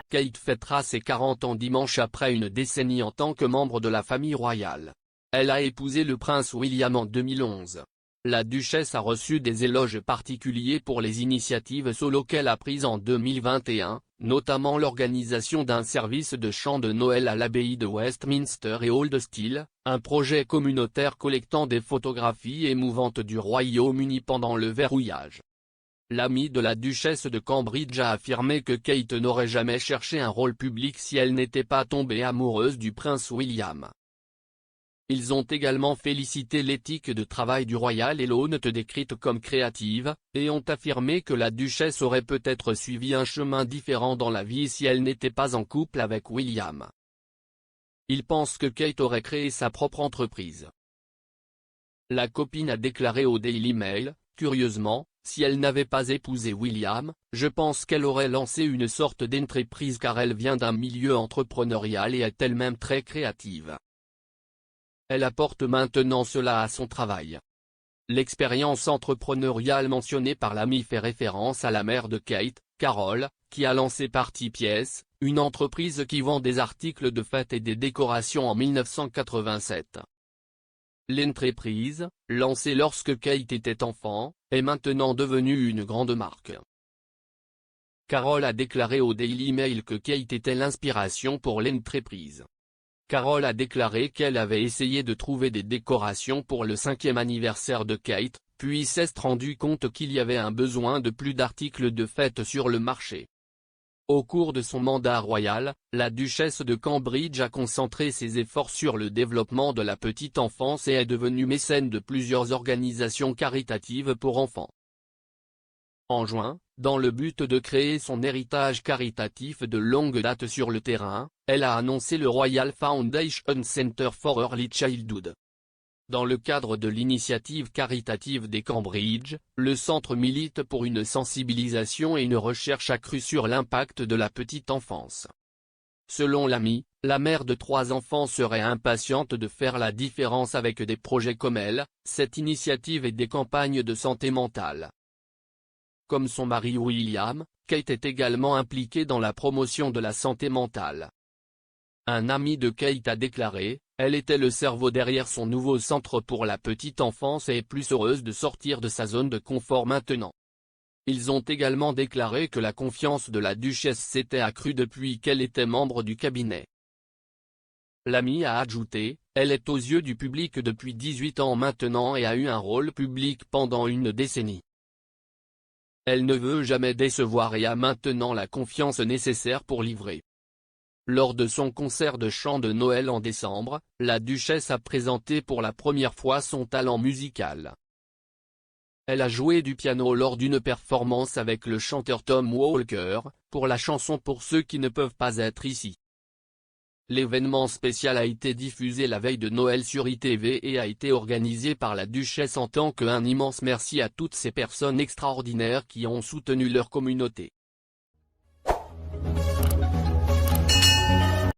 Kate fêtera ses 40 ans dimanche après une décennie en tant que membre de la famille royale. Elle a épousé le prince William en 2011. La duchesse a reçu des éloges particuliers pour les initiatives solo qu'elle a prises en 2021, notamment l'organisation d'un service de chant de Noël à l'abbaye de Westminster et Old Steel, un projet communautaire collectant des photographies émouvantes du Royaume-Uni pendant le verrouillage. L'amie de la duchesse de Cambridge a affirmé que Kate n'aurait jamais cherché un rôle public si elle n'était pas tombée amoureuse du prince William. Ils ont également félicité l'éthique de travail du royal et l'ont décrite comme créative, et ont affirmé que la duchesse aurait peut-être suivi un chemin différent dans la vie si elle n'était pas en couple avec William. Ils pensent que Kate aurait créé sa propre entreprise. La copine a déclaré au Daily Mail, curieusement, si elle n'avait pas épousé William, je pense qu'elle aurait lancé une sorte d'entreprise car elle vient d'un milieu entrepreneurial et est elle-même très créative. Elle apporte maintenant cela à son travail. L'expérience entrepreneuriale mentionnée par l'ami fait référence à la mère de Kate, Carol, qui a lancé Party Piece, une entreprise qui vend des articles de fête et des décorations en 1987. L'entreprise, lancée lorsque Kate était enfant, est maintenant devenue une grande marque. Carol a déclaré au Daily Mail que Kate était l'inspiration pour l'entreprise. Carol a déclaré qu'elle avait essayé de trouver des décorations pour le 5e anniversaire de Kate, puis s'est rendu compte qu'il y avait un besoin de plus d'articles de fête sur le marché. Au cours de son mandat royal, la duchesse de Cambridge a concentré ses efforts sur le développement de la petite enfance et est devenue mécène de plusieurs organisations caritatives pour enfants. En juin, dans le but de créer son héritage caritatif de longue date sur le terrain, elle a annoncé le Royal Foundation Center for Early Childhood. Dans le cadre de l'initiative caritative des Cambridge, le centre milite pour une sensibilisation et une recherche accrue sur l'impact de la petite enfance. Selon l'amie, la mère de 3 enfants serait impatiente de faire la différence avec des projets comme elle, cette initiative et des campagnes de santé mentale. Comme son mari William, Kate est également impliquée dans la promotion de la santé mentale. Un ami de Kate a déclaré, elle était le cerveau derrière son nouveau centre pour la petite enfance et est plus heureuse de sortir de sa zone de confort maintenant. Ils ont également déclaré que la confiance de la duchesse s'était accrue depuis qu'elle était membre du cabinet. L'ami a ajouté, elle est aux yeux du public depuis 18 ans maintenant et a eu un rôle public pendant une décennie. Elle ne veut jamais décevoir et a maintenant la confiance nécessaire pour livrer. Lors de son concert de chant de Noël en décembre, la duchesse a présenté pour la première fois son talent musical. Elle a joué du piano lors d'une performance avec le chanteur Tom Walker, pour la chanson Pour ceux qui ne peuvent pas être ici. L'événement spécial a été diffusé la veille de Noël sur ITV et a été organisé par la duchesse en tant qu'un immense merci à toutes ces personnes extraordinaires qui ont soutenu leur communauté.